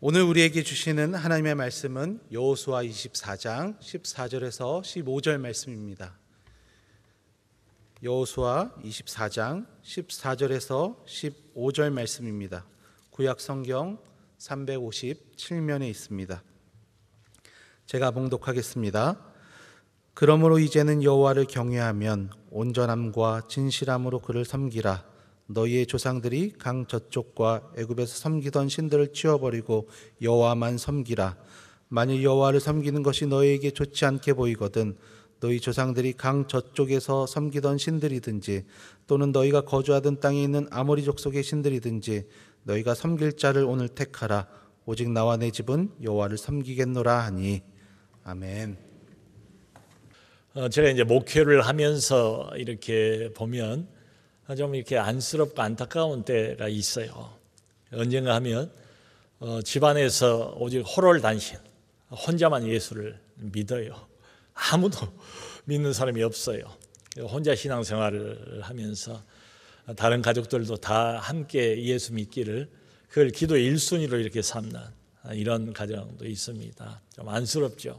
오늘 우리에게 주시는 하나님의 말씀은 여호수아 24장 14절에서 15절 말씀입니다. 여호수아 24장 14절에서 15절 말씀입니다. 구약 성경 357면에 있습니다. 제가 봉독하겠습니다. 그러므로 이제는 여호와를 경외하면 온전함과 진실함으로 그를 섬기라. 너희의 조상들이 강 저쪽과 애굽에서 섬기던 신들을 치워버리고 여호와만 섬기라. 만일 여호와를 섬기는 것이 너희에게 좋지 않게 보이거든 너희 조상들이 강 저쪽에서 섬기던 신들이든지 또는 너희가 거주하던 땅에 있는 아모리 족속의 신들이든지 너희가 섬길 자를 오늘 택하라. 오직 나와 내 집은 여호와를 섬기겠노라 하니. 아멘. 제가 이제 목회를 하면서 이렇게 보면 좀 이렇게 안쓰럽고 안타까운 때가 있어요. 언젠가 하면 집안에서 오직 홀홀단신, 혼자만 예수를 믿어요. 아무도 믿는 사람이 없어요. 혼자 신앙생활을 하면서 다른 가족들도 다 함께 예수 믿기를 그걸 기도 1순위로 이렇게 삼는 이런 가정도 있습니다. 좀 안쓰럽죠.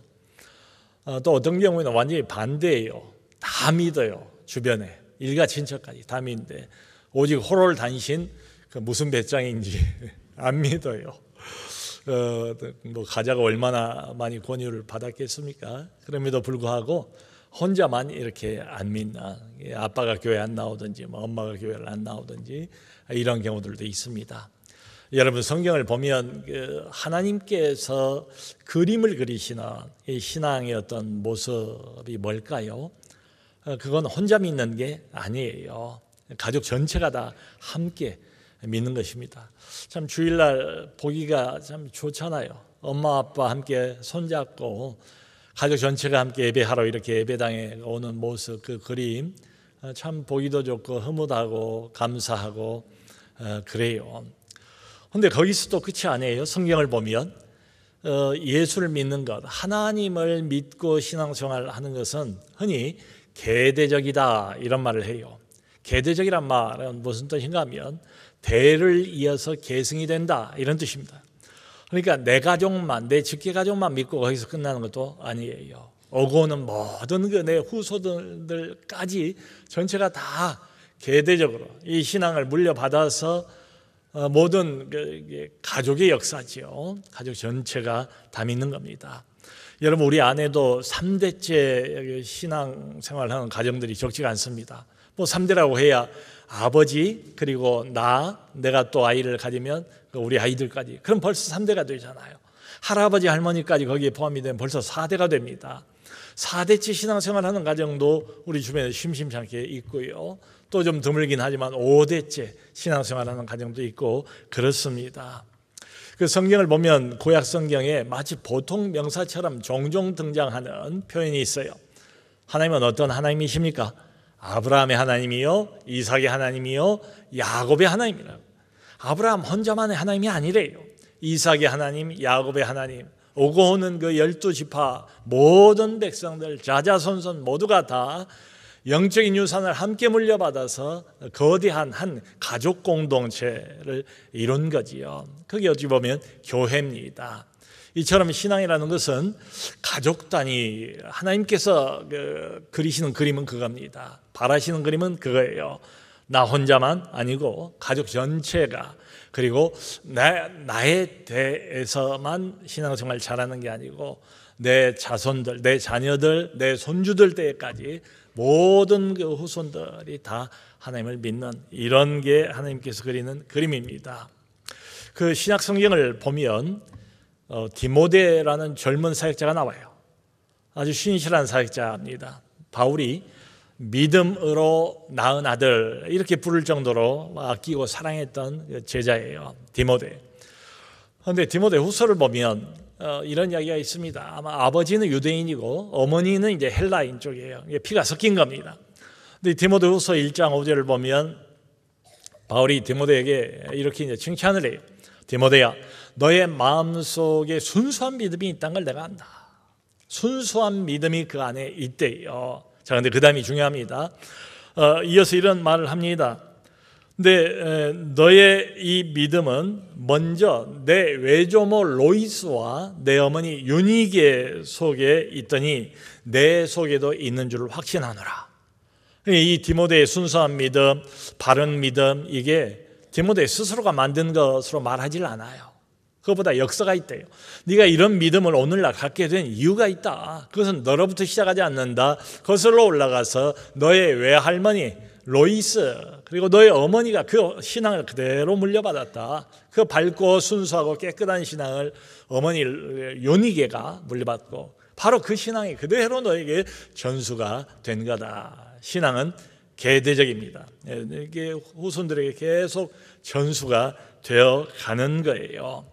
또 어떤 경우에는 완전히 반대예요. 다 믿어요. 주변에 일가 친척까지 다 믿는데 오직 홀홀단신 그 무슨 배짱인지 안 믿어요. 뭐 가자가 얼마나 많이 권유를 받았겠습니까? 그럼에도 불구하고 혼자만 이렇게 안 믿나. 아빠가 교회 안 나오든지 뭐 엄마가 교회를 안 나오든지 이런 경우들도 있습니다. 여러분 성경을 보면 하나님께서 그림을 그리시는 이 신앙의 어떤 모습이 뭘까요? 그건 혼자 믿는 게 아니에요. 가족 전체가 다 함께 믿는 것입니다. 참 주일날 보기가 참 좋잖아요. 엄마 아빠 함께 손잡고 가족 전체가 함께 예배하러 이렇게 예배당에 오는 모습, 그 그림 참 보기도 좋고 흐뭇하고 감사하고 그래요. 그런데 거기서도 끝이 아니에요. 성경을 보면 예수를 믿는 것, 하나님을 믿고 신앙생활을 하는 것은 흔히 계대적이다 이런 말을 해요. 계대적이란 말은 무슨 뜻인가 하면 대를 이어서 계승이 된다 이런 뜻입니다. 그러니까 내 가족만, 내 직계 가족만 믿고 거기서 끝나는 것도 아니에요. 오고 오는 모든 그 내 후손들까지 전체가 다 계대적으로 이 신앙을 물려받아서 모든 가족의 역사지요. 가족 전체가 다 믿는 겁니다. 여러분 우리 안에도 3대째 신앙생활하는 가정들이 적지가 않습니다. 뭐 3대라고 해야 아버지 그리고 내가 또 아이를 가지면 우리 아이들까지 그럼 벌써 3대가 되잖아요. 할아버지 할머니까지 거기에 포함이 되면 벌써 4대가 됩니다. 4대째 신앙생활하는 가정도 우리 주변에 심심찮게 있고요. 또 좀 드물긴 하지만 5대째 신앙생활하는 가정도 있고 그렇습니다. 그 성경을 보면 구약 성경에 마치 보통 명사처럼 종종 등장하는 표현이 있어요. 하나님은 어떤 하나님이십니까? 아브라함의 하나님이요, 이삭의 하나님이요, 야곱의 하나님이라고. 아브라함 혼자만의 하나님이 아니래요. 이삭의 하나님, 야곱의 하나님, 오고 오는 그 12지파 모든 백성들 자자손손 모두가 다 영적인 유산을 함께 물려받아서 거대한 한 가족 공동체를 이룬 거지요. 그게 어찌 보면 교회입니다. 이처럼 신앙이라는 것은 가족 단위, 하나님께서 그리시는 그림은 그겁니다. 바라시는 그림은 그거예요. 나 혼자만 아니고 가족 전체가, 그리고 나에 대해서만 신앙생활 잘하는 게 아니고 내 자손들, 내 자녀들, 내 손주들 때까지 모든 그 후손들이 다 하나님을 믿는 이런 게 하나님께서 그리는 그림입니다. 그 신약 성경을 보면 디모데라는 젊은 사역자가 나와요. 아주 신실한 사역자입니다. 바울이 믿음으로 낳은 아들 이렇게 부를 정도로 아끼고 사랑했던 제자예요. 디모데. 그런데 디모데 후서를 보면 이런 이야기가 있습니다. 아마 아버지는 유대인이고 어머니는 이제 헬라인 쪽이에요. 피가 섞인 겁니다. 근데 디모데 후서 1장 5절을 보면 바울이 디모데에게 이렇게 이제 칭찬을 해요. 디모데야, 너의 마음속에 순수한 믿음이 있다는 걸 내가 안다. 순수한 믿음이 그 안에 있대요. 자, 근데 그 다음이 중요합니다. 이어서 이런 말을 합니다. 근데 너의 이 믿음은 먼저 내 외조모 로이스와 내 어머니 유니게 속에 있더니 내 속에도 있는 줄을 확신하노라. 이 디모데의 순수한 믿음, 바른 믿음, 이게 디모데 스스로가 만든 것으로 말하질 않아요. 그것보다 역사가 있대요. 네가 이런 믿음을 오늘날 갖게 된 이유가 있다. 그것은 너로부터 시작하지 않는다. 거슬러 올라가서 너의 외할머니 로이스 그리고 너의 어머니가 그 신앙을 그대로 물려받았다. 그 밝고 순수하고 깨끗한 신앙을 어머니 요니게가 물려받고 바로 그 신앙이 그대로 너에게 전수가 된 거다. 신앙은 계대적입니다. 이게 후손들에게 계속 전수가 되어 가는 거예요.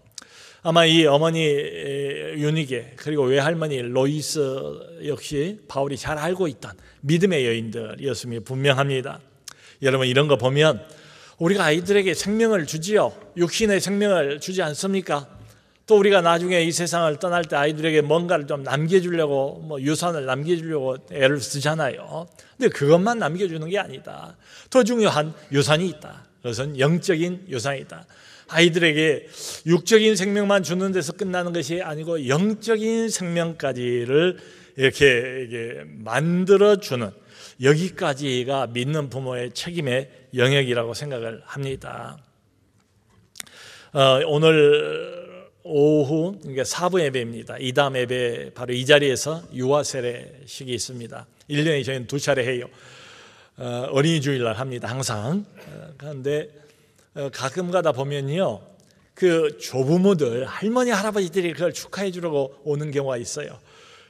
아마 이 어머니 유니게 그리고 외할머니 로이스 역시 바울이 잘 알고 있던 믿음의 여인들이었음이 분명합니다. 여러분 이런 거 보면 우리가 아이들에게 생명을 주지요. 육신의 생명을 주지 않습니까? 또 우리가 나중에 이 세상을 떠날 때 아이들에게 뭔가를 좀 남겨주려고 유산을 남겨주려고 애를 쓰잖아요. 근데 그것만 남겨주는 게 아니다. 더 중요한 유산이 있다. 그것은 영적인 유산이다. 아이들에게 육적인 생명만 주는 데서 끝나는 것이 아니고 영적인 생명까지를 이렇게 만들어주는 여기까지가 믿는 부모의 책임의 영역이라고 생각을 합니다. 오늘 오후 그러니까 4부 예배입니다. 이담 예배 바로 이 자리에서 유아 세례식이 있습니다. 1년에 저희는 2차례 해요. 어린이 주일날 합니다. 항상. 그런데 가끔 가다 보면요, 그 조부모들 할머니 할아버지들이 그걸 축하해 주려고 오는 경우가 있어요.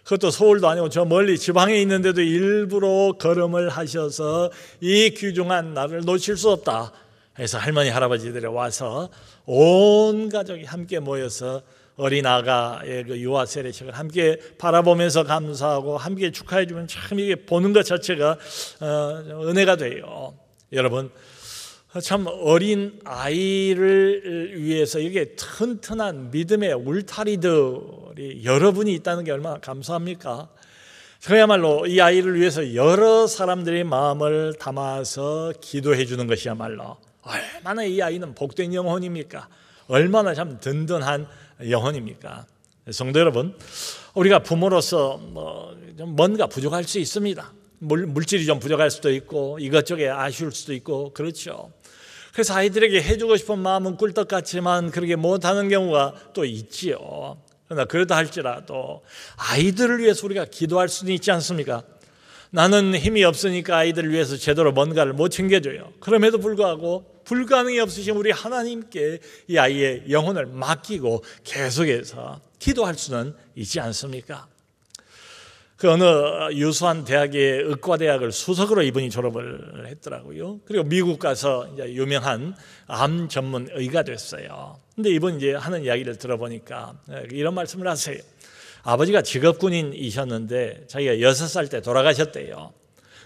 그것도 서울도 아니고 저 멀리 지방에 있는데도 일부러 걸음을 하셔서 이 귀중한 날을 놓칠 수 없다 해서 할머니 할아버지들이 와서 온 가족이 함께 모여서 어린 아가의 그 유아 세례식을 함께 바라보면서 감사하고 함께 축하해 주면 참 이게 보는 것 자체가 은혜가 돼요. 여러분 참 어린 아이를 위해서 이게 튼튼한 믿음의 울타리들이 여러분이 있다는 게 얼마나 감사합니까? 그야말로 이 아이를 위해서 여러 사람들이 마음을 담아서 기도해 주는 것이야말로 얼마나 이 아이는 복된 영혼입니까? 얼마나 참 든든한 영혼입니까? 성도 여러분, 우리가 부모로서 좀 뭔가 부족할 수 있습니다. 물질이 좀 부족할 수도 있고 이것저것 아쉬울 수도 있고 그렇죠. 그래서 아이들에게 해주고 싶은 마음은 꿀떡 같지만 그렇게 못하는 경우가 또 있지요. 그러나 그러다 할지라도 아이들을 위해서 우리가 기도할 수는 있지 않습니까? 나는 힘이 없으니까 아이들을 위해서 제대로 뭔가를 못 챙겨줘요. 그럼에도 불구하고 불가능이 없으신 우리 하나님께 이 아이의 영혼을 맡기고 계속해서 기도할 수는 있지 않습니까? 그 어느 유수한 대학의 의과대학을 수석으로 이분이 졸업을 했더라고요. 그리고 미국 가서 이제 유명한 암 전문 의가 됐어요. 근데 이분 이제 하는 이야기를 들어보니까 이런 말씀을 하세요. 아버지가 직업군인이셨는데 자기가 6살 때 돌아가셨대요.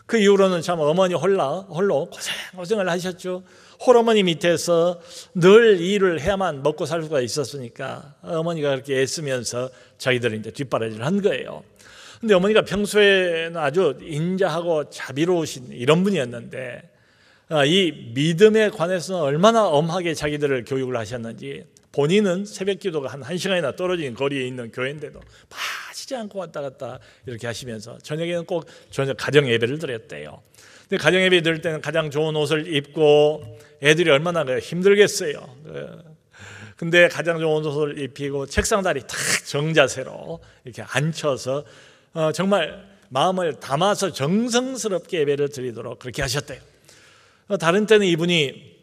그 이후로는 참 어머니 홀로 고생을 하셨죠. 홀어머니 밑에서 늘 일을 해야만 먹고 살 수가 있었으니까 어머니가 그렇게 애쓰면서 자기들이 이제 뒷바라지를 한 거예요. 근데 어머니가 평소에는 아주 인자하고 자비로우신 이런 분이었는데 이 믿음에 관해서는 얼마나 엄하게 자기들을 교육을 하셨는지 본인은 새벽 기도가 한 1시간이나 떨어진 거리에 있는 교회인데도 빠지지 않고 왔다 갔다 이렇게 하시면서 저녁에는 꼭 저녁 가정 예배를 드렸대요. 근데 가정 예배 드릴 때는 가장 좋은 옷을 입고 애들이 얼마나 힘들겠어요. 근데 가장 좋은 옷을 입히고 책상 다리 탁 정자세로 이렇게 앉혀서 정말 마음을 담아서 정성스럽게 예배를 드리도록 그렇게 하셨대요. 다른 때는 이분이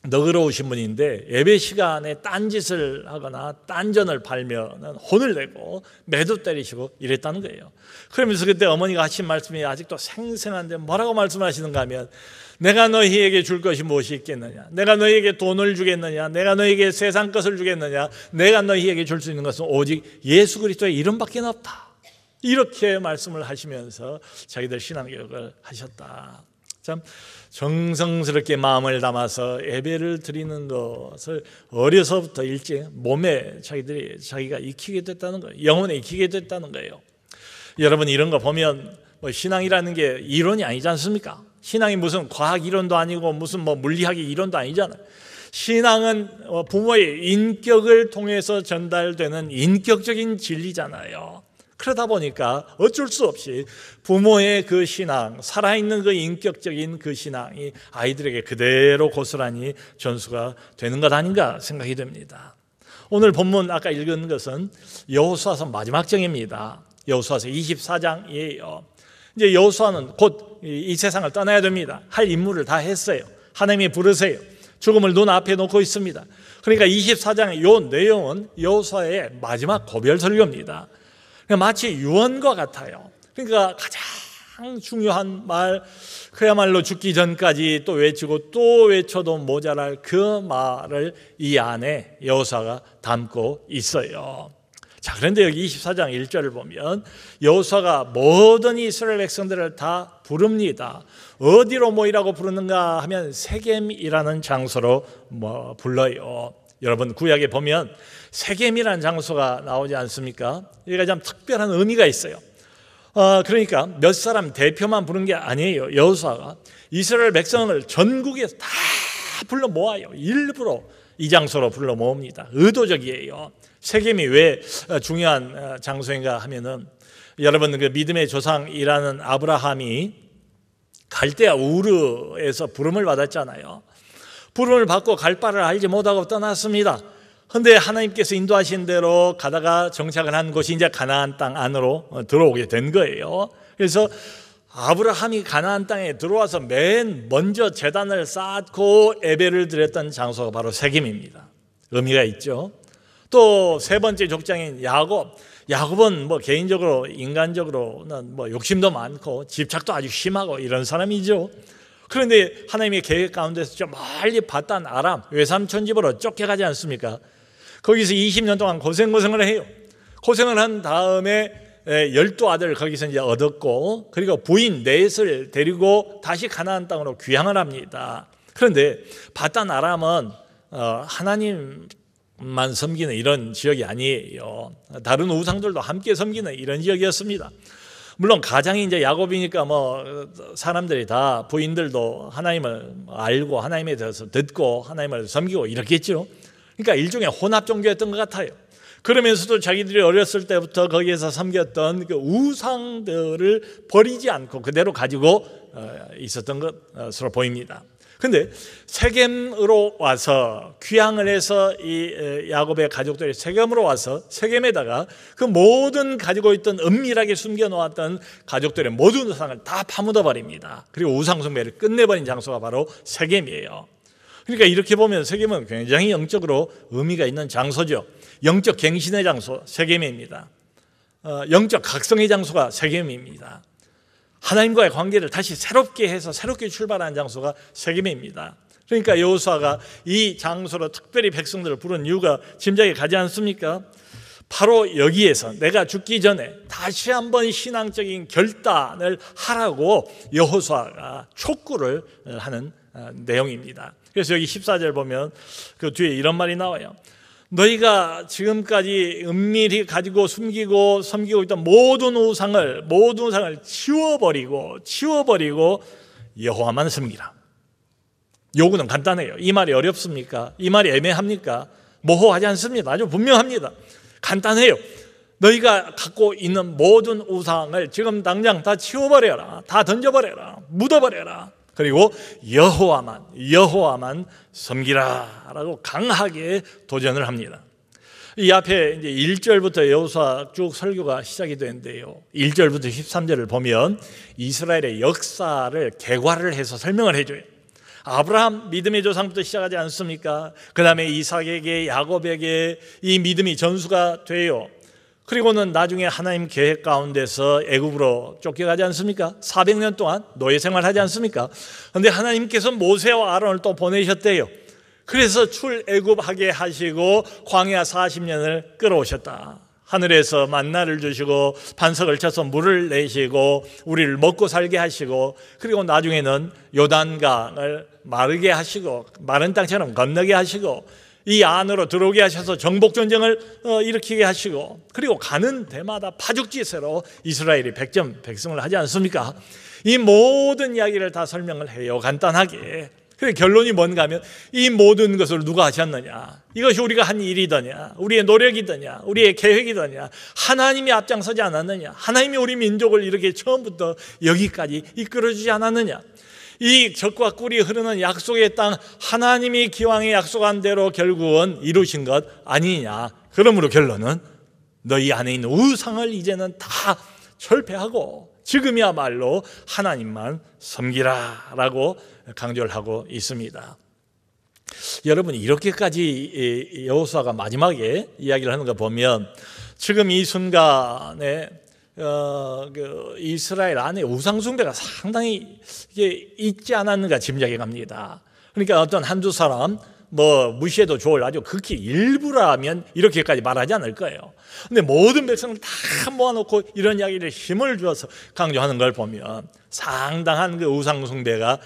너그러우신 분인데 예배 시간에 딴짓을 하거나 딴전을 팔면 혼을 내고 매도 때리시고 이랬다는 거예요. 그러면서 그때 어머니가 하신 말씀이 아직도 생생한데 뭐라고 말씀하시는가 하면 내가 너희에게 줄 것이 무엇이 있겠느냐, 내가 너희에게 돈을 주겠느냐, 내가 너희에게 세상 것을 주겠느냐, 내가 너희에게 줄 수 있는 것은 오직 예수 그리스도의 이름밖에 없다. 이렇게 말씀을 하시면서 자기들 신앙교육을 하셨다. 참 정성스럽게 마음을 담아서 예배를 드리는 것을 어려서부터 일찍 몸에 자기가 익히게 됐다는 거예요. 영혼에 익히게 됐다는 거예요. 여러분 이런 거 보면 신앙이라는 게 이론이 아니지 않습니까? 신앙이 무슨 과학 이론도 아니고 무슨 뭐 물리학 이론도 아니잖아요. 신앙은 부모의 인격을 통해서 전달되는 인격적인 진리잖아요. 그러다 보니까 어쩔 수 없이 부모의 그 신앙, 살아있는 그 인격적인 그 신앙이 아이들에게 그대로 고스란히 전수가 되는 것 아닌가 생각이 됩니다. 오늘 본문 아까 읽은 것은 여호수아서 마지막 장입니다. 여호수아서 24장이에요. 이제 여호수아는 곧 이 세상을 떠나야 됩니다. 할 임무를 다 했어요. 하나님이 부르세요. 죽음을 눈앞에 놓고 있습니다. 그러니까 24장의 이 내용은 여호수아의 마지막 고별 설교입니다. 마치 유언과 같아요. 그러니까 가장 중요한 말, 그야말로 죽기 전까지 또 외치고 또 외쳐도 모자랄 그 말을 이 안에 여호수아가 담고 있어요. 자, 그런데 여기 24장 1절을 보면 여호수아가 모든 이스라엘 백성들을 다 부릅니다. 어디로 모이라고 부르는가 하면 세겜이라는 장소로 불러요. 여러분 구약에 보면 세겜이라는 장소가 나오지 않습니까? 여기가 참 특별한 의미가 있어요. 그러니까 몇 사람 대표만 부른 게 아니에요. 여호수아가 이스라엘 백성을 전국에서 다 불러 모아요. 일부러 이 장소로 불러 모읍니다. 의도적이에요. 세겜이 왜 중요한 장소인가 하면은 여러분 그 믿음의 조상이라는 아브라함이 갈대아 우르에서 부름을 받았잖아요. 부름을 받고 갈 바를 알지 못하고 떠났습니다. 그런데 하나님께서 인도하신 대로 가다가 정착을 한 곳이 이제 가나안 땅 안으로 들어오게 된 거예요. 그래서 아브라함이 가나안 땅에 들어와서 맨 먼저 제단을 쌓고 예배를 드렸던 장소가 바로 세겜입니다. 의미가 있죠. 또 세 번째 족장인 야곱은 개인적으로 인간적으로는 욕심도 많고 집착도 아주 심하고 이런 사람이죠. 그런데 하나님의 계획 가운데서 좀 멀리 바단 아람 외삼촌 집으로 쫓겨가지 않습니까? 거기서 20년 동안 고생을 해요. 고생을 한 다음에 12아들 거기서 이제 얻었고, 그리고 부인 넷을 데리고 다시 가나안 땅으로 귀향을 합니다. 그런데 바단 아람은 하나님만 섬기는 이런 지역이 아니에요. 다른 우상들도 함께 섬기는 이런 지역이었습니다. 물론 가장이 이제 야곱이니까 사람들이 다 부인들도 하나님을 알고 하나님에 대해서 듣고 하나님을 섬기고 이렇겠죠. 그러니까 일종의 혼합 종교였던 것 같아요. 그러면서도 자기들이 어렸을 때부터 거기에서 섬겼던 그 우상들을 버리지 않고 그대로 가지고 있었던 것으로 보입니다. 그런데 세겜으로 와서 귀향을 해서 이 야곱의 가족들이 세겜으로 와서 세겜에다가 그 모든 가지고 있던 은밀하게 숨겨놓았던 가족들의 모든 우상을 다 파묻어 버립니다. 그리고 우상 숭배를 끝내버린 장소가 바로 세겜이에요. 그러니까 이렇게 보면 세겜은 굉장히 영적으로 의미가 있는 장소죠. 영적 갱신의 장소 세겜입니다. 영적 각성의 장소가 세겜입니다. 하나님과의 관계를 다시 새롭게 해서 새롭게 출발하는 장소가 세겜입니다. 그러니까 여호수아가 이 장소로 특별히 백성들을 부른 이유가 짐작이 가지 않습니까? 바로 여기에서 내가 죽기 전에 다시 한번 신앙적인 결단을 하라고 여호수아가 촉구를 하는 내용입니다. 그래서 여기 14절 보면 그 뒤에 이런 말이 나와요. 너희가 지금까지 은밀히 가지고 숨기고 섬기고 있던 모든 우상을 치워버리고 여호와만 섬기라. 요구는 간단해요. 이 말이 어렵습니까? 이 말이 애매합니까? 모호하지 않습니다. 아주 분명합니다. 간단해요. 너희가 갖고 있는 모든 우상을 지금 당장 다 치워버려라. 다 던져버려라. 묻어버려라. 그리고 여호와만 섬기라 라고 강하게 도전을 합니다. 이 앞에 이제 1절부터 여호수아 쭉 설교가 시작이 되는데요. 1절부터 13절을 보면 이스라엘의 역사를 개괄을 해서 설명을 해줘요. 아브라함 믿음의 조상부터 시작하지 않습니까? 그 다음에 이삭에게 야곱에게 이 믿음이 전수가 돼요. 그리고는 나중에 하나님 계획 가운데서 애굽으로 쫓겨가지 않습니까? 400년 동안 노예 생활하지 않습니까? 그런데 하나님께서 모세와 아론을 또 보내셨대요. 그래서 출애굽하게 하시고 광야 40년을 끌어오셨다. 하늘에서 만나를 주시고 반석을 쳐서 물을 내시고 우리를 먹고 살게 하시고, 그리고 나중에는 요단강을 마르게 하시고 마른 땅처럼 건너게 하시고 이 안으로 들어오게 하셔서 정복전쟁을 일으키게 하시고, 그리고 가는 데마다 파죽지세로 이스라엘이 백성을 하지 않습니까? 이 모든 이야기를 다 설명을 해요, 간단하게. 그래, 결론이 뭔가 하면 이 모든 것을 누가 하셨느냐, 이것이 우리가 한 일이더냐, 우리의 노력이더냐, 우리의 계획이더냐, 하나님이 앞장서지 않았느냐, 하나님이 우리 민족을 이렇게 처음부터 여기까지 이끌어주지 않았느냐, 이 적과 꿀이 흐르는 약속의 땅 하나님이 기왕에 약속한 대로 결국은 이루신 것 아니냐. 그러므로 결론은 너희 안에 있는 우상을 이제는 다 철폐하고 지금이야말로 하나님만 섬기라 라고 강조를 하고 있습니다. 여러분, 이렇게까지 여호수아가 마지막에 이야기를 하는 거 보면 지금 이 순간에 이스라엘 안에 우상 숭배가 상당히 이게 있지 않았는가 짐작해 갑니다. 그러니까 어떤 한두 사람 무시해도 좋을 아주 극히 일부라면 이렇게까지 말하지 않을 거예요. 근데 모든 백성을 다 모아놓고 이런 이야기를 힘을 주어서 강조하는 걸 보면 상당한 그 우상 숭배가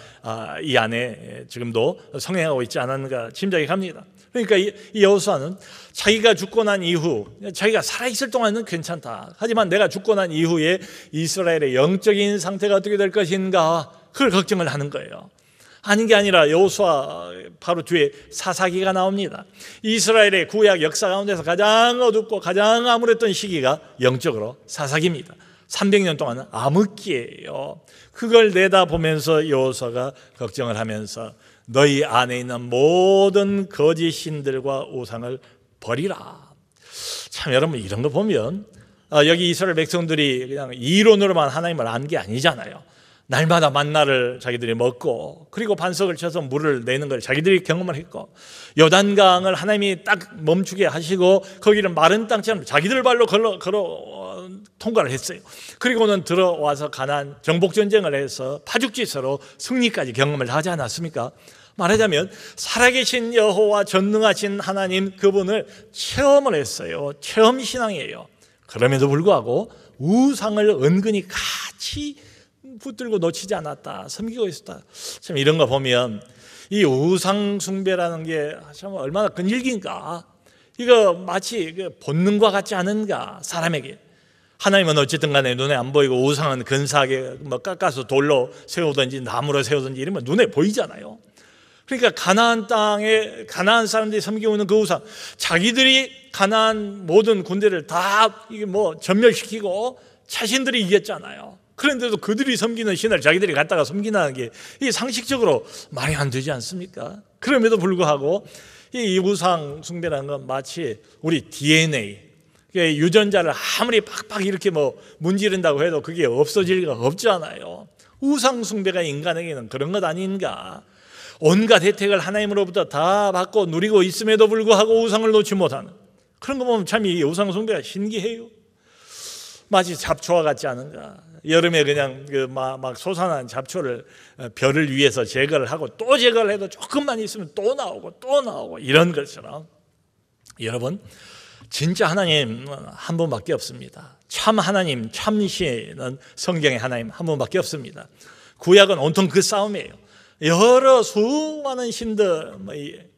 이 안에 지금도 성행하고 있지 않았는가 짐작이 갑니다. 그러니까 이 여호수아는 자기가 죽고 난 이후, 자기가 살아있을 동안은 괜찮다, 하지만 내가 죽고 난 이후에 이스라엘의 영적인 상태가 어떻게 될 것인가, 그걸 걱정을 하는 거예요. 아닌 게 아니라 여호수아 바로 뒤에 사사기가 나옵니다. 이스라엘의 구약 역사 가운데서 가장 어둡고 가장 암울했던 시기가 영적으로 사사기입니다. 300년 동안은 암흑기예요. 그걸 내다보면서 여호수아가 걱정을 하면서 너희 안에 있는 모든 거짓 신들과 우상을 버리라. 참, 여러분, 이런 거 보면 여기 이스라엘 백성들이 그냥 이론으로만 하나님을 안 게 아니잖아요. 날마다 만나를 자기들이 먹고, 그리고 반석을 쳐서 물을 내는 걸 자기들이 경험을 했고, 요단강을 하나님이 딱 멈추게 하시고 거기를 마른 땅처럼 자기들 발로 걸어 통과를 했어요. 그리고는 들어와서 가나안 정복전쟁을 해서 파죽지세로 승리까지 경험을 하지 않았습니까? 말하자면 살아계신 여호와 전능하신 하나님, 그분을 체험을 했어요. 체험신앙이에요. 그럼에도 불구하고 우상을 은근히 같이 붙들고 놓치지 않았다, 섬기고 있었다. 참, 이런 거 보면 이 우상 숭배라는 게 참 얼마나 끈질긴가. 이거 마치 본능과 같지 않은가, 사람에게. 하나님은 어쨌든 간에 눈에 안 보이고 우상은 근사하게 깎아서 돌로 세우든지 나무로 세우든지 이러면 눈에 보이잖아요. 그러니까 가나안 땅에 가나안 사람들이 섬기고 있는 그 우상, 자기들이 가나안 모든 군대를 다 이게 전멸시키고 자신들이 이겼잖아요. 그런데도 그들이 섬기는 신을 자기들이 갖다가 섬기는 게 이 상식적으로 말이 안 되지 않습니까? 그럼에도 불구하고 이 우상 숭배라는 건 마치 우리 DNA, 유전자를 아무리 팍팍 이렇게 문지른다고 해도 그게 없어질 리가 없잖아요. 우상 숭배가 인간에게는 그런 것 아닌가. 온갖 혜택을 하나님으로부터 다 받고 누리고 있음에도 불구하고 우상을 놓지 못하는, 그런 거 보면 참 이 우상 숭배가 신기해요. 마치 잡초와 같지 않은가. 여름에 그냥 막 솟아난 잡초를 별을 위해서 제거를 하고 또 제거를 해도 조금만 있으면 또 나오고 이런 것처럼, 여러분, 진짜 하나님 한 분밖에 없습니다. 참 하나님, 참 신은 성경의 하나님 한 분밖에 없습니다. 구약은 온통 그 싸움이에요. 여러 수많은 신들,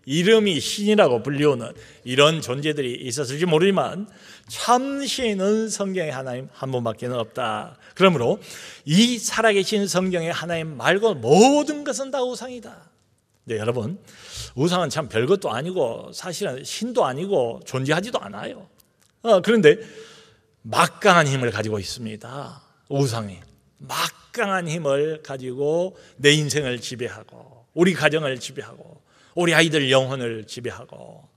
이름이 신이라고 불리우는 이런 존재들이 있었을지 모르지만 참 신은 성경의 하나님 한 분밖에 없다. 그러므로 이 살아계신 성경의 하나님 말고 모든 것은 다 우상이다. 네, 여러분, 우상은 참 별것도 아니고 사실은 신도 아니고 존재하지도 않아요. 그런데 막강한 힘을 가지고 있습니다. 우상이 막강한 힘을 가지고 내 인생을 지배하고 우리 가정을 지배하고 우리 아이들 영혼을 지배하고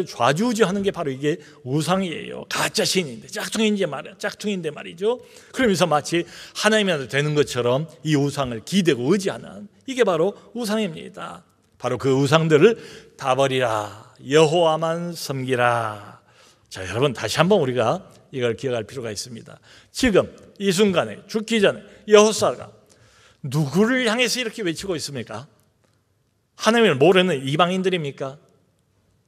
좌지우지하는 게 바로 이게 우상이에요. 가짜 신인데 짝퉁인데 말이죠. 그러면서 마치 하나님이라도 되는 것처럼 이 우상을 기대고 의지하는, 이게 바로 우상입니다. 바로 그 우상들을 다 버리라, 여호와만 섬기라. 자, 여러분, 다시 한번 우리가 이걸 기억할 필요가 있습니다. 지금 이 순간에 죽기 전에 여호수아가 누구를 향해서 이렇게 외치고 있습니까? 하나님을 모르는 이방인들입니까?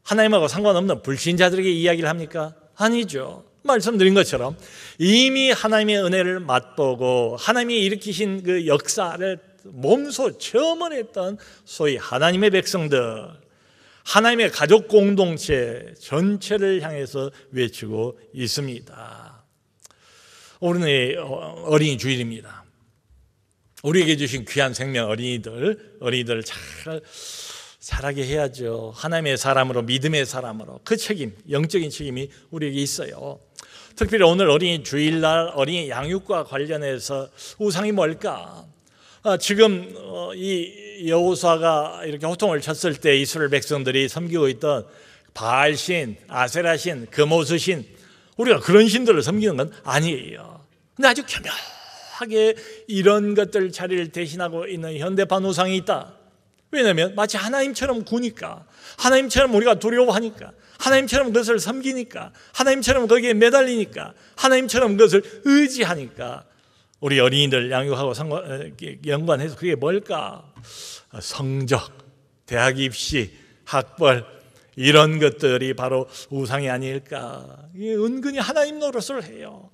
하나님하고 상관없는 불신자들에게 이야기를 합니까? 아니죠. 말씀드린 것처럼 이미 하나님의 은혜를 맛보고 하나님이 일으키신 그 역사를 몸소 체험을 했던 소위 하나님의 백성들, 하나님의 가족 공동체 전체를 향해서 외치고 있습니다. 오늘은 어린이 주일입니다. 우리에게 주신 귀한 생명 어린이들 잘 자라게 해야죠. 하나님의 사람으로, 믿음의 사람으로 그 책임, 영적인 책임이 우리에게 있어요. 특별히 오늘 어린이 주일날 어린이 양육과 관련해서 우상이 뭘까? 지금 이 여호수아가 이렇게 호통을 쳤을 때 이스라엘 백성들이 섬기고 있던 바알신, 아세라신, 금오스신, 우리가 그런 신들을 섬기는 건 아니에요. 근데 아주 교묘하게 이런 것들 자리를 대신하고 있는 현대판 우상이 있다. 왜냐하면 마치 하나님처럼 구니까, 하나님처럼 우리가 두려워하니까, 하나님처럼 그것을 섬기니까, 하나님처럼 거기에 매달리니까, 하나님처럼 그것을 의지하니까 우리 어린이들 양육하고 연관해서 그게 뭘까? 성적, 대학 입시, 학벌, 이런 것들이 바로 우상이 아닐까? 이게 은근히 하나님 노릇을 해요.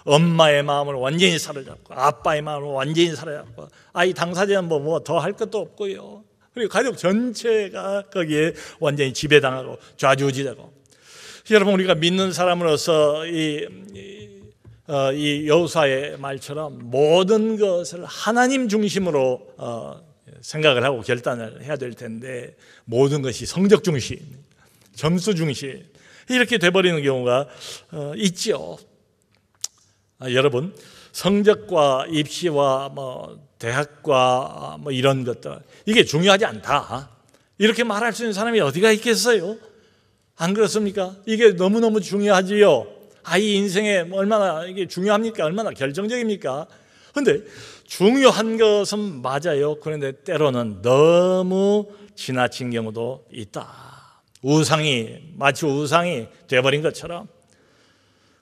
엄마의 마음을 완전히 사로잡고, 아빠의 마음을 완전히 사로잡고, 아이 당사자는 뭐 더 할 것도 없고요. 그리고 가족 전체가 거기에 완전히 지배당하고 좌지우지되고. 여러분, 우리가 믿는 사람으로서 이 여호수아의 말처럼 모든 것을 하나님 중심으로 생각을 하고 결단을 해야 될 텐데, 모든 것이 성적 중심, 점수 중심 이렇게 돼버리는 경우가 있죠. 여러분, 성적과 입시와 대학과 이런 것들, 이게 중요하지 않다, 이렇게 말할 수 있는 사람이 어디가 있겠어요? 안 그렇습니까? 이게 너무너무 중요하지요. 아이 인생에 얼마나 이게 중요합니까? 얼마나 결정적입니까? 그런데 중요한 것은 맞아요. 그런데 때로는 너무 지나친 경우도 있다. 마치 우상이 돼버린 것처럼.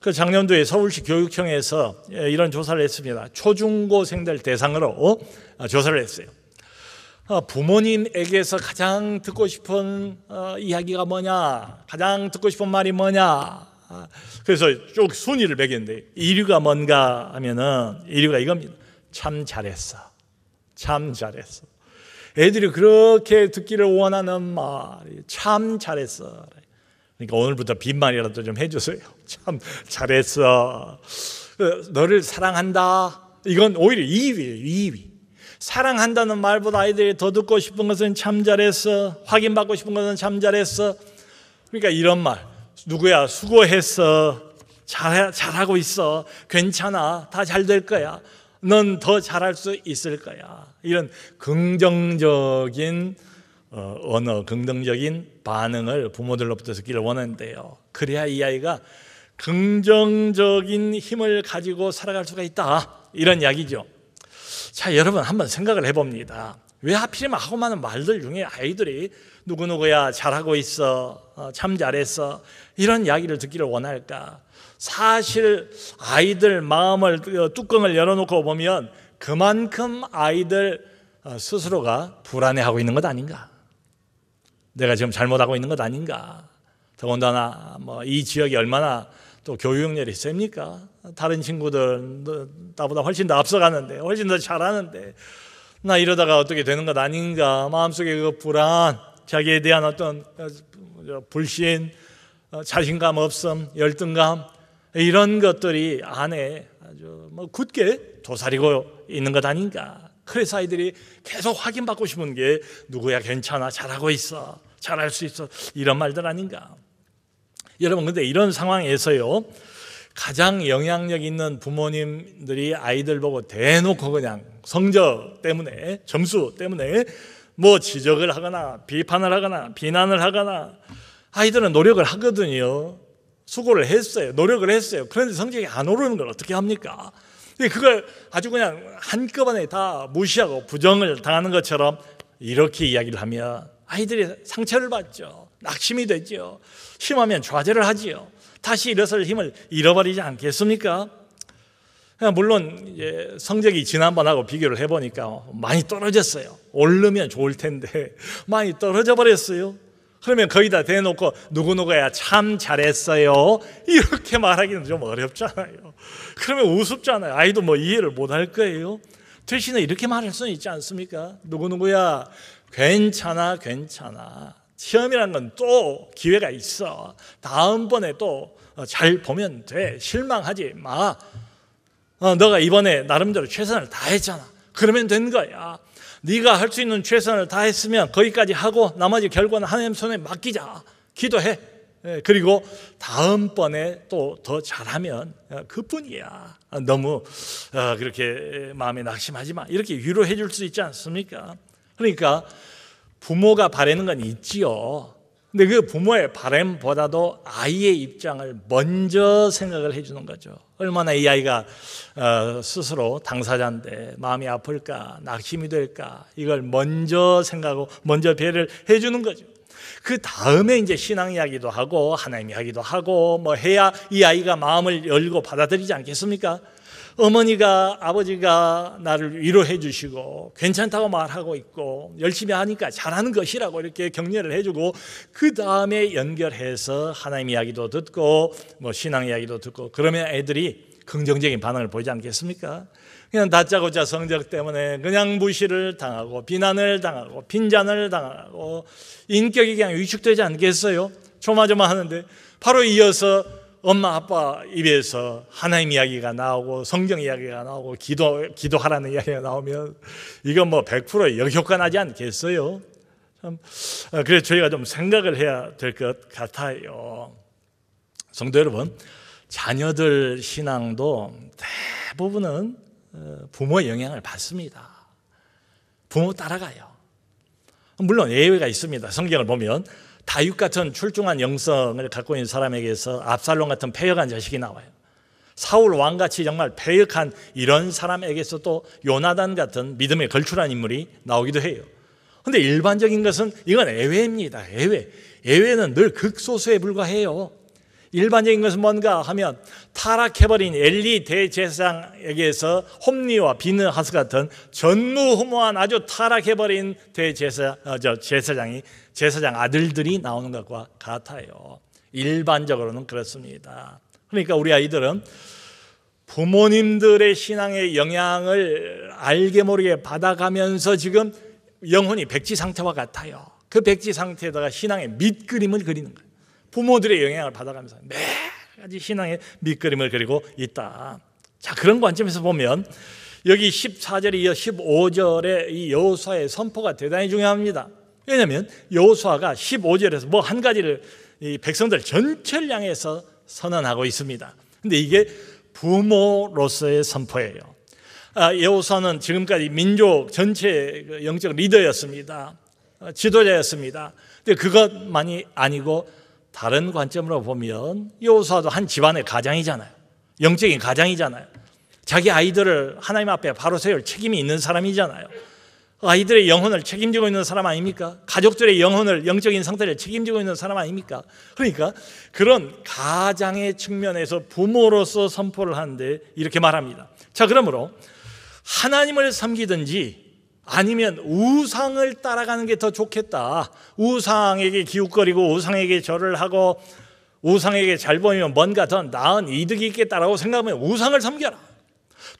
그 작년도에 서울시 교육청에서 이런 조사를 했습니다. 초중고생들 대상으로 조사를 했어요. 부모님에게서 가장 듣고 싶은 이야기가 뭐냐, 가장 듣고 싶은 말이 뭐냐. 그래서 쭉 순위를 매겼는데 1위가 뭔가 하면은 1위가 이겁니다. 참 잘했어. 참 잘했어. 애들이 그렇게 듣기를 원하는 말이 참 잘했어. 그러니까 오늘부터 빈말이라도 좀 해주세요. 참 잘했어. 너를 사랑한다. 이건 오히려 2위예요. 2위. 사랑한다는 말보다 아이들이 더 듣고 싶은 것은 참 잘했어. 확인받고 싶은 것은 참 잘했어. 그러니까 이런 말. 누구야, 수고했어. 잘하고 있어. 괜찮아. 다 잘 될 거야. 넌 더 잘할 수 있을 거야. 이런 긍정적인 언어, 긍정적인 반응을 부모들로부터 듣기를 원하는데요. 그래야 이 아이가 긍정적인 힘을 가지고 살아갈 수가 있다. 이런 이야기죠. 자, 여러분 한번 생각을 해봅니다. 왜 하필이면 하고 많은 말들 중에 아이들이 누구누구야 잘하고 있어, 참 잘했어, 이런 이야기를 듣기를 원할까? 사실 아이들 마음을, 뚜껑을 열어놓고 보면 그만큼 아이들 스스로가 불안해하고 있는 것 아닌가? 내가 지금 잘못하고 있는 것 아닌가? 더군다나 이 지역이 얼마나 또 교육열이 셉니까? 다른 친구들 나보다 훨씬 더 앞서가는데, 훨씬 더 잘하는데 나 이러다가 어떻게 되는 것 아닌가? 마음속에 그 불안, 자기에 대한 어떤 불신, 자신감 없음, 열등감, 이런 것들이 안에 아주 굳게 도사리고 있는 것 아닌가? 그래서 아이들이 계속 확인받고 싶은 게 누구야, 괜찮아, 잘하고 있어, 잘할 수 있어, 이런 말들 아닌가? 여러분, 근데 이런 상황에서요, 가장 영향력 있는 부모님들이 아이들 보고 대놓고 그냥 성적 때문에, 점수 때문에 지적을 하거나 비판을 하거나 비난을 하거나, 아이들은 노력을 하거든요. 수고를 했어요. 노력을 했어요. 그런데 성적이 안 오르는 걸 어떻게 합니까? 그걸 아주 그냥 한꺼번에 다 무시하고 부정을 당하는 것처럼 이렇게 이야기를 하면 아이들이 상처를 받죠. 낙심이 되죠. 심하면 좌절을 하지요. 다시 일어설 힘을 잃어버리지 않겠습니까? 물론 이제 성적이 지난번하고 비교를 해보니까 많이 떨어졌어요. 오르면 좋을 텐데 많이 떨어져 버렸어요. 그러면 거기다 대놓고 누구누구야 참 잘했어요 이렇게 말하기는 좀 어렵잖아요. 그러면 우습잖아요. 아이도 이해를 못할 거예요. 대신에 이렇게 말할 수는 있지 않습니까? 누구누구야 괜찮아, 괜찮아, 시험이라는 건 또 기회가 있어. 다음번에 또 잘 보면 돼. 실망하지 마. 너가 이번에 나름대로 최선을 다했잖아. 그러면 된 거야. 네가 할 수 있는 최선을 다했으면 거기까지 하고 나머지 결과는 하나님 손에 맡기자. 기도해. 그리고 다음번에 또 더 잘하면 그뿐이야. 너무 그렇게 마음에 낙심하지 마. 이렇게 위로해 줄 수 있지 않습니까? 그러니까 부모가 바라는 건 있지요. 근데 그 부모의 바람보다도 아이의 입장을 먼저 생각을 해주는 거죠. 얼마나 이 아이가 스스로 당사자인데 마음이 아플까, 낙심이 될까, 이걸 먼저 생각하고 먼저 배려를 해주는 거죠. 그 다음에 이제 신앙 이야기도 하고 하나님 이야기도 하고 뭐 해야 이 아이가 마음을 열고 받아들이지 않겠습니까? 어머니가 아버지가 나를 위로해 주시고 괜찮다고 말하고 있고 열심히 하니까 잘하는 것이라고 이렇게 격려를 해주고 그 다음에 연결해서 하나님 이야기도 듣고 뭐 신앙 이야기도 듣고 그러면 애들이 긍정적인 반응을 보이지 않겠습니까? 그냥 다짜고짜 성적 때문에 그냥 무시를 당하고 비난을 당하고 빈잔을 당하고 인격이 그냥 위축되지 않겠어요? 조마조마하는데 바로 이어서 엄마 아빠 입에서 하나님 이야기가 나오고 성경 이야기가 나오고 기도하라는 이야기가 나오면 이건 뭐 100% 역효과 나지 않겠어요? 참 그래서 저희가 좀 생각을 해야 될 것 같아요. 성도 여러분, 자녀들 신앙도 대부분은 부모의 영향을 받습니다. 부모 따라가요. 물론 예외가 있습니다. 성경을 보면 다윗 같은 출중한 영성을 갖고 있는 사람에게서 압살롬 같은 패역한 자식이 나와요. 사울 왕같이 정말 패역한 이런 사람에게서 또 요나단 같은 믿음에 걸출한 인물이 나오기도 해요. 그런데 일반적인 것은 이건 예외입니다. 예외는 늘 극소수에 불과해요. 일반적인 것은 뭔가 하면 타락해버린 엘리 대제사장에게서 홈리와 비느하스 같은 전무후무한 아주 타락해버린 제사장 아들들이 나오는 것과 같아요. 일반적으로는 그렇습니다. 그러니까 우리 아이들은 부모님들의 신앙의 영향을 알게 모르게 받아가면서 지금 영혼이 백지 상태와 같아요. 그 백지 상태에다가 신앙의 밑그림을 그리는 거예요. 부모들의 영향을 받아가면서 매가지 신앙의 밑그림을 그리고 있다. 자, 그런 관점에서 보면 여기 14절에 이어 15절의 이 여호수아의 선포가 대단히 중요합니다. 왜냐하면 여호수아가 15절에서 뭐 한 가지를 이 백성들 전체를 향해서 선언하고 있습니다. 근데 이게 부모로서의 선포예요. 여호수아는 지금까지 민족 전체 영적 리더였습니다. 지도자였습니다. 근데 그것만이 아니고 다른 관점으로 보면 여호수아도 한 집안의 가장이잖아요. 영적인 가장이잖아요. 자기 아이들을 하나님 앞에 바로 세울 책임이 있는 사람이잖아요. 아이들의 영혼을 책임지고 있는 사람 아닙니까? 가족들의 영혼을, 영적인 상태를 책임지고 있는 사람 아닙니까? 그러니까 그런 가장의 측면에서 부모로서 선포를 하는데 이렇게 말합니다. 자, 그러므로 하나님을 섬기든지 아니면 우상을 따라가는 게 더 좋겠다. 우상에게 기웃거리고 우상에게 절을 하고 우상에게 잘 보이면 뭔가 더 나은 이득이 있겠다라고 생각하면 우상을 섬겨라.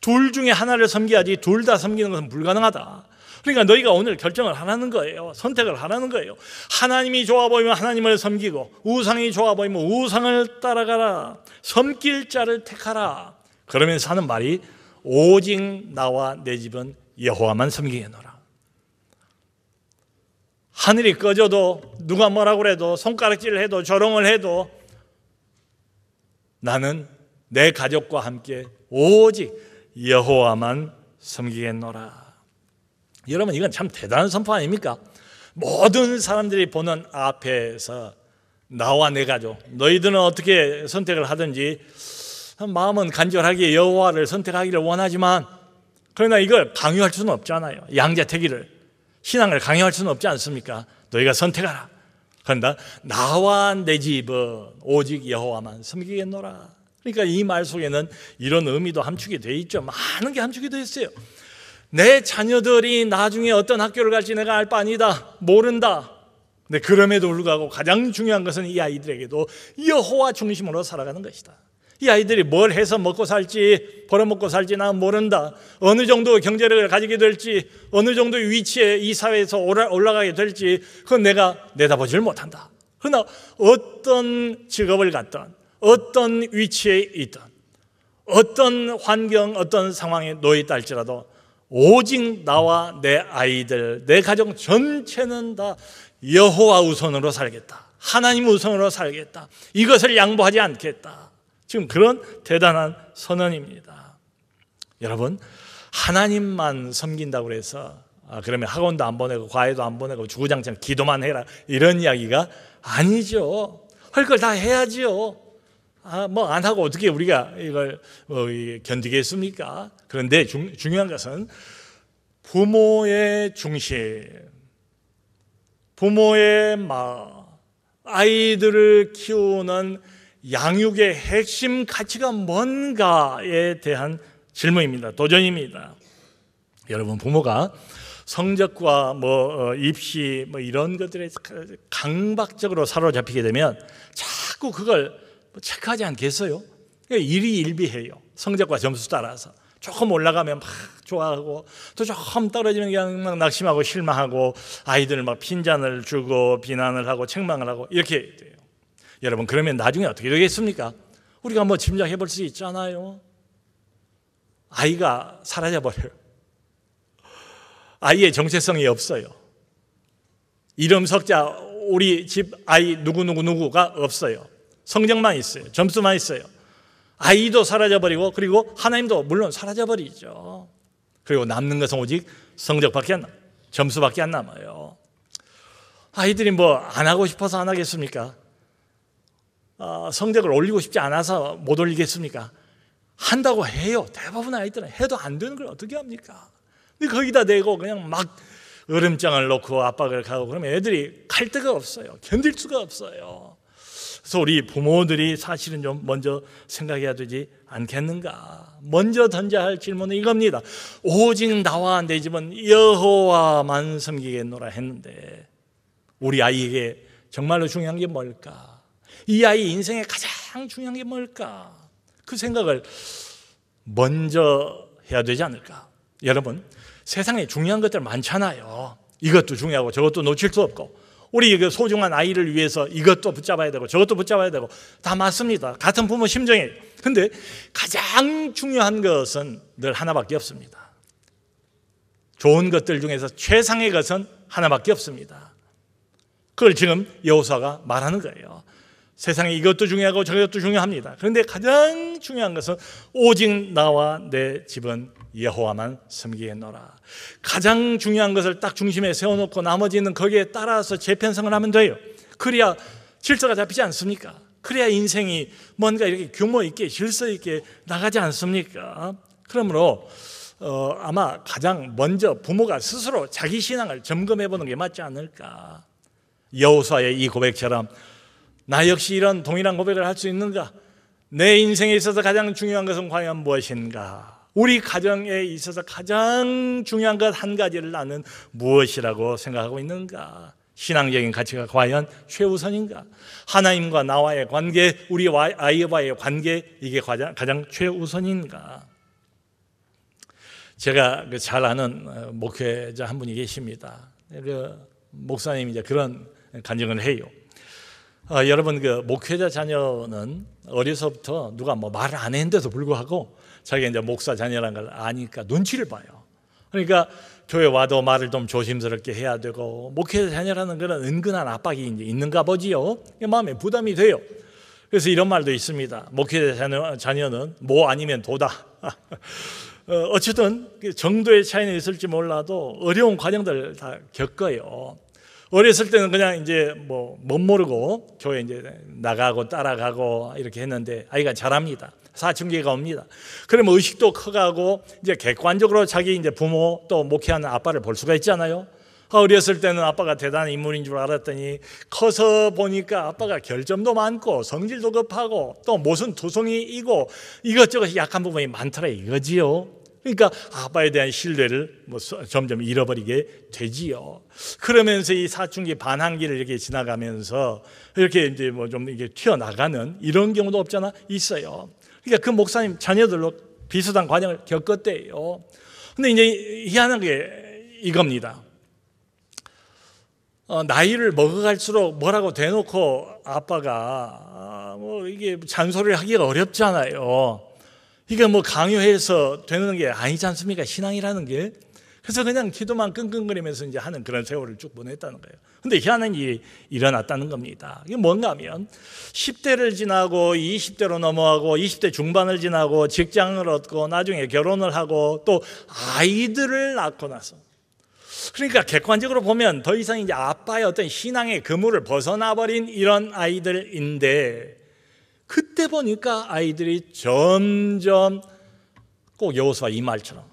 둘 중에 하나를 섬겨야지 둘 다 섬기는 것은 불가능하다. 그러니까 너희가 오늘 결정을 하라는 거예요. 선택을 하라는 거예요. 하나님이 좋아 보이면 하나님을 섬기고 우상이 좋아 보이면 우상을 따라가라. 섬길 자를 택하라. 그러면서 하는 말이 오직 나와 내 집은 여호와만 섬기겠노라. 하늘이 꺼져도 누가 뭐라고 해도 손가락질을 해도 조롱을 해도 나는 내 가족과 함께 오직 여호와만 섬기겠노라. 여러분, 이건 참 대단한 선포 아닙니까? 모든 사람들이 보는 앞에서 나와 내 가족, 너희들은 어떻게 선택을 하든지 마음은 간절하게 여호와를 선택하기를 원하지만 그러나 이걸 강요할 수는 없잖아요. 양자택일을, 신앙을 강요할 수는 없지 않습니까? 너희가 선택하라. 그런다. 나와 내 집은 오직 여호와만 섬기겠노라. 그러니까 이 말 속에는 이런 의미도 함축이 되어 있죠. 많은 게 함축이 되어 있어요. 내 자녀들이 나중에 어떤 학교를 갈지 내가 알 바 아니다. 모른다. 근데 그럼에도 불구하고 가장 중요한 것은 이 아이들에게도 여호와 중심으로 살아가는 것이다. 이 아이들이 뭘 해서 먹고 살지, 벌어먹고 살지 난 모른다. 어느 정도 경제력을 가지게 될지, 어느 정도의 위치에 이 사회에서 올라가게 될지 그건 내가 내다보질 못한다. 그러나 어떤 직업을 갖든, 어떤 위치에 있든, 어떤 환경, 어떤 상황에 놓여있다 할지라도 오직 나와 내 아이들, 내 가정 전체는 다 여호와 우선으로 살겠다. 하나님 우선으로 살겠다. 이것을 양보하지 않겠다. 지금 그런 대단한 선언입니다. 여러분, 하나님만 섬긴다고 해서 그러면 학원도 안 보내고 과외도 안 보내고 주구장창 기도만 해라 이런 이야기가 아니죠. 할 걸 다 해야지요. 뭐 안 하고 어떻게 우리가 이걸 견디겠습니까? 그런데 중요한 것은 부모의 중심, 부모의 마음, 아이들을 키우는 양육의 핵심 가치가 뭔가에 대한 질문입니다. 도전입니다. 여러분, 부모가 성적과 입시 이런 것들에 강박적으로 사로잡히게 되면 자꾸 그걸 체크하지 않겠어요? 일희일비해요. 성적과 점수 따라서 조금 올라가면 막 좋아하고 또 조금 떨어지면 그냥 막 낙심하고 실망하고 아이들 막 핀잔을 주고 비난을 하고 책망을 하고 이렇게 돼요. 여러분, 그러면 나중에 어떻게 되겠습니까? 우리가 짐작해 볼 수 있잖아요. 아이가 사라져버려요. 아이의 정체성이 없어요. 이름 석자 우리 집 아이 누구가 없어요. 성적만 있어요. 점수만 있어요. 아이도 사라져버리고 그리고 하나님도 물론 사라져버리죠. 그리고 남는 것은 오직 성적밖에 안 남아요. 점수밖에 안 남아요. 아이들이 안 하고 싶어서 안 하겠습니까? 성적을 올리고 싶지 않아서 못 올리겠습니까? 한다고 해요. 대부분 아이들은 해도 안 되는 걸 어떻게 합니까? 근데 거기다 대고 그냥 막 얼음장을 놓고 압박을 가고 그러면 애들이 갈 데가 없어요. 견딜 수가 없어요. 그래서 우리 부모들이 사실은 좀 먼저 생각해야 되지 않겠는가? 먼저 던져야 할 질문은 이겁니다. 오직 나와 내 집은 여호와만 섬기겠노라 했는데 우리 아이에게 정말로 중요한 게 뭘까? 이 아이 인생에 가장 중요한 게 뭘까? 그 생각을 먼저 해야 되지 않을까? 여러분, 세상에 중요한 것들 많잖아요. 이것도 중요하고 저것도 놓칠 수 없고 우리 그 소중한 아이를 위해서 이것도 붙잡아야 되고 저것도 붙잡아야 되고 다 맞습니다. 같은 부모 심정이에요. 그런데 가장 중요한 것은 늘 하나밖에 없습니다. 좋은 것들 중에서 최상의 것은 하나밖에 없습니다. 그걸 지금 여호수아가 말하는 거예요. 세상에 이것도 중요하고 저것도 중요합니다. 그런데 가장 중요한 것은 오직 나와 내 집은 여호와만 섬기겠노라. 가장 중요한 것을 딱 중심에 세워놓고 나머지는 거기에 따라서 재편성을 하면 돼요. 그래야 질서가 잡히지 않습니까? 그래야 인생이 뭔가 이렇게 규모 있게 질서 있게 나가지 않습니까? 그러므로 아마 가장 먼저 부모가 스스로 자기 신앙을 점검해 보는 게 맞지 않을까. 여호수아의 이 고백처럼 나 역시 이런 동일한 고백을 할 수 있는가? 내 인생에 있어서 가장 중요한 것은 과연 무엇인가? 우리 가정에 있어서 가장 중요한 것 한 가지를 나는 무엇이라고 생각하고 있는가? 신앙적인 가치가 과연 최우선인가? 하나님과 나와의 관계, 우리 아이와의 관계, 이게 가장 최우선인가? 제가 잘 아는 목회자 한 분이 계십니다. 그 목사님이 이제 그런 간증을 해요. 여러분, 그 목회자 자녀는 어려서부터 누가 말을 안 했는데도 불구하고 자기가 이제 목사 자녀라는 걸 아니까 눈치를 봐요. 그러니까 교회 와도 말을 좀 조심스럽게 해야 되고 목회자 자녀라는 그런 은근한 압박이 이제 있는가 보지요. 마음에 부담이 돼요. 그래서 이런 말도 있습니다. 목회자 자녀는 뭐 아니면 도다. 어쨌든 정도의 차이는 있을지 몰라도 어려운 과정들을 다 겪어요. 어렸을 때는 그냥 이제 못 모르고 교회 이제 나가고 따라가고 이렇게 했는데 아이가 자랍니다. 사춘기가 옵니다. 그러면 의식도 커가고 이제 객관적으로 자기 이제 부모 또 목회하는 아빠를 볼 수가 있잖아요. 어렸을 때는 아빠가 대단한 인물인 줄 알았더니 커서 보니까 아빠가 결점도 많고 성질도 급하고 또 모순 투성이이고 이것저것 약한 부분이 많더라 이거지요. 그러니까 아빠에 대한 신뢰를 점점 잃어버리게 되지요. 그러면서 이 사춘기 반항기를 이렇게 지나가면서 이렇게 이제 좀 이게 튀어나가는 이런 경우도 없잖아 있어요. 그러니까 그 목사님 자녀들로 비슷한 과정을 겪었대요. 근데 이제 희한한 게 이겁니다. 나이를 먹어갈수록 뭐라고 대놓고 아빠가 뭐 이게 잔소리를 하기가 어렵잖아요. 이게 뭐 강요해서 되는 게 아니지 않습니까? 신앙이라는 게. 그래서 그냥 기도만 끙끙거리면서 이제 하는 그런 세월을 쭉 보냈다는 거예요. 근데 희한한 일이 일어났다는 겁니다. 이게 뭔가 하면 10대를 지나고 20대로 넘어가고 20대 중반을 지나고 직장을 얻고 나중에 결혼을 하고 또 아이들을 낳고 나서, 그러니까 객관적으로 보면 더 이상 이제 아빠의 어떤 신앙의 그물을 벗어나 버린 이런 아이들인데, 그때 보니까 아이들이 점점 꼭 여호수아 이 말처럼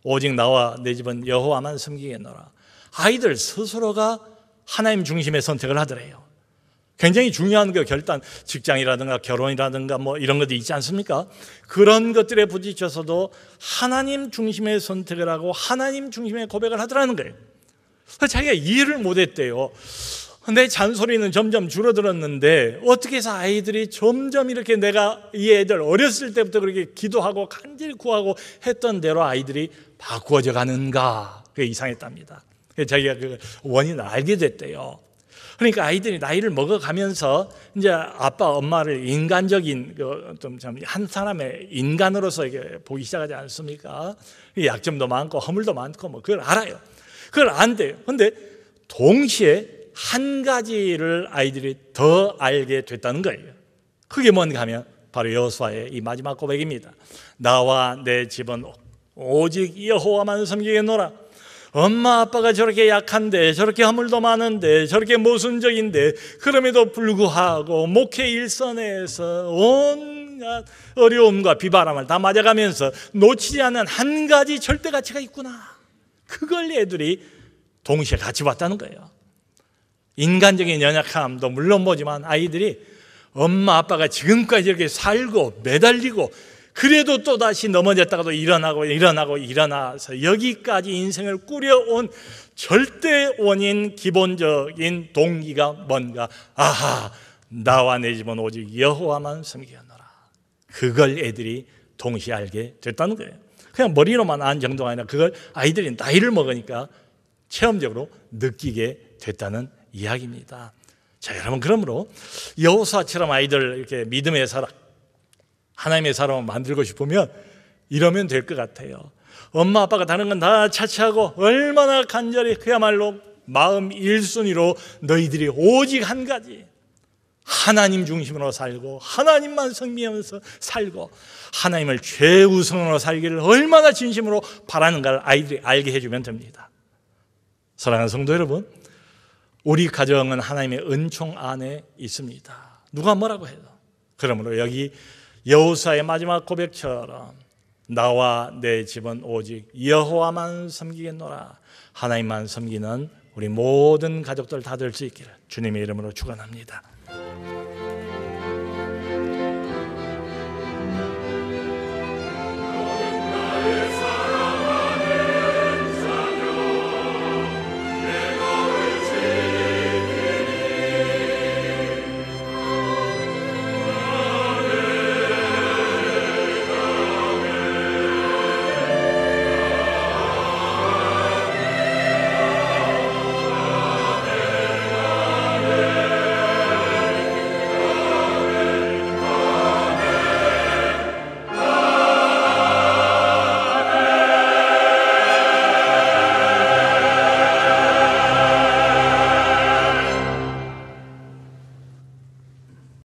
오직 나와 내 집은 여호와만 섬기겠노라. 아이들 스스로가 하나님 중심의 선택을 하더래요. 굉장히 중요한 그 결단, 직장이라든가 결혼이라든가 뭐 이런 것도 있지 않습니까? 그런 것들에 부딪혀서도 하나님 중심의 선택을 하고 하나님 중심의 고백을 하더라는 거예요. 그래서 자기가 이해를 못했대요. 내 잔소리는 점점 줄어들었는데 어떻게 해서 아이들이 점점 이렇게 내가 이 애들 어렸을 때부터 그렇게 기도하고 간절히 구하고 했던 대로 아이들이 바꾸어져 가는가, 그게 이상했답니다. 그래서 자기가 그 원인을 알게 됐대요. 그러니까 아이들이 나이를 먹어가면서 이제 아빠 엄마를 인간적인 좀 한 사람의 인간으로서 이게 보기 시작하지 않습니까? 약점도 많고 허물도 많고 뭐 그걸 알아요. 그걸 안돼요. 근데 동시에 한 가지를 아이들이 더 알게 됐다는 거예요. 그게 뭔가 하면 바로 여호수아의 이 마지막 고백입니다. 나와 내 집은 오직 여호와만 섬기겠노라. 엄마 아빠가 저렇게 약한데, 저렇게 허물도 많은데, 저렇게 모순적인데, 그럼에도 불구하고 목회 일선에서 온갖 어려움과 비바람을 다 맞아가면서 놓치지 않는 한 가지 절대 가치가 있구나. 그걸 애들이 동시에 같이 봤다는 거예요. 인간적인 연약함도 물론 보지만 아이들이 엄마 아빠가 지금까지 이렇게 살고 매달리고 그래도 또다시 넘어졌다가도 일어나서 여기까지 인생을 꾸려온 절대 원인, 기본적인 동기가 뭔가, 아하, 나와 내 집은 오직 여호와만 섬기겠노라. 그걸 애들이 동시에 알게 됐다는 거예요. 그냥 머리로만 안 정도가 아니라 그걸 아이들이 나이를 먹으니까 체험적으로 느끼게 됐다는 이야기입니다. 자, 여러분, 그러므로 여호수아처럼 아이들 이렇게 믿음의 사람, 하나님의 사람을 만들고 싶으면 이러면 될 것 같아요. 엄마 아빠가 다른 건 다 차치하고 얼마나 간절히 그야말로 마음 1순위로 너희들이 오직 한 가지, 하나님 중심으로 살고 하나님만 섬기면서 살고 하나님을 최우선으로 살기를 얼마나 진심으로 바라는가를 아이들이 알게 해주면 됩니다. 사랑하는 성도 여러분, 우리 가정은 하나님의 은총 안에 있습니다. 누가 뭐라고 해도. 그러므로 여기 여호수아의 마지막 고백처럼 나와 내 집은 오직 여호와만 섬기겠노라, 하나님만 섬기는 우리 모든 가족들 다 될 수 있기를 주님의 이름으로 축원합니다.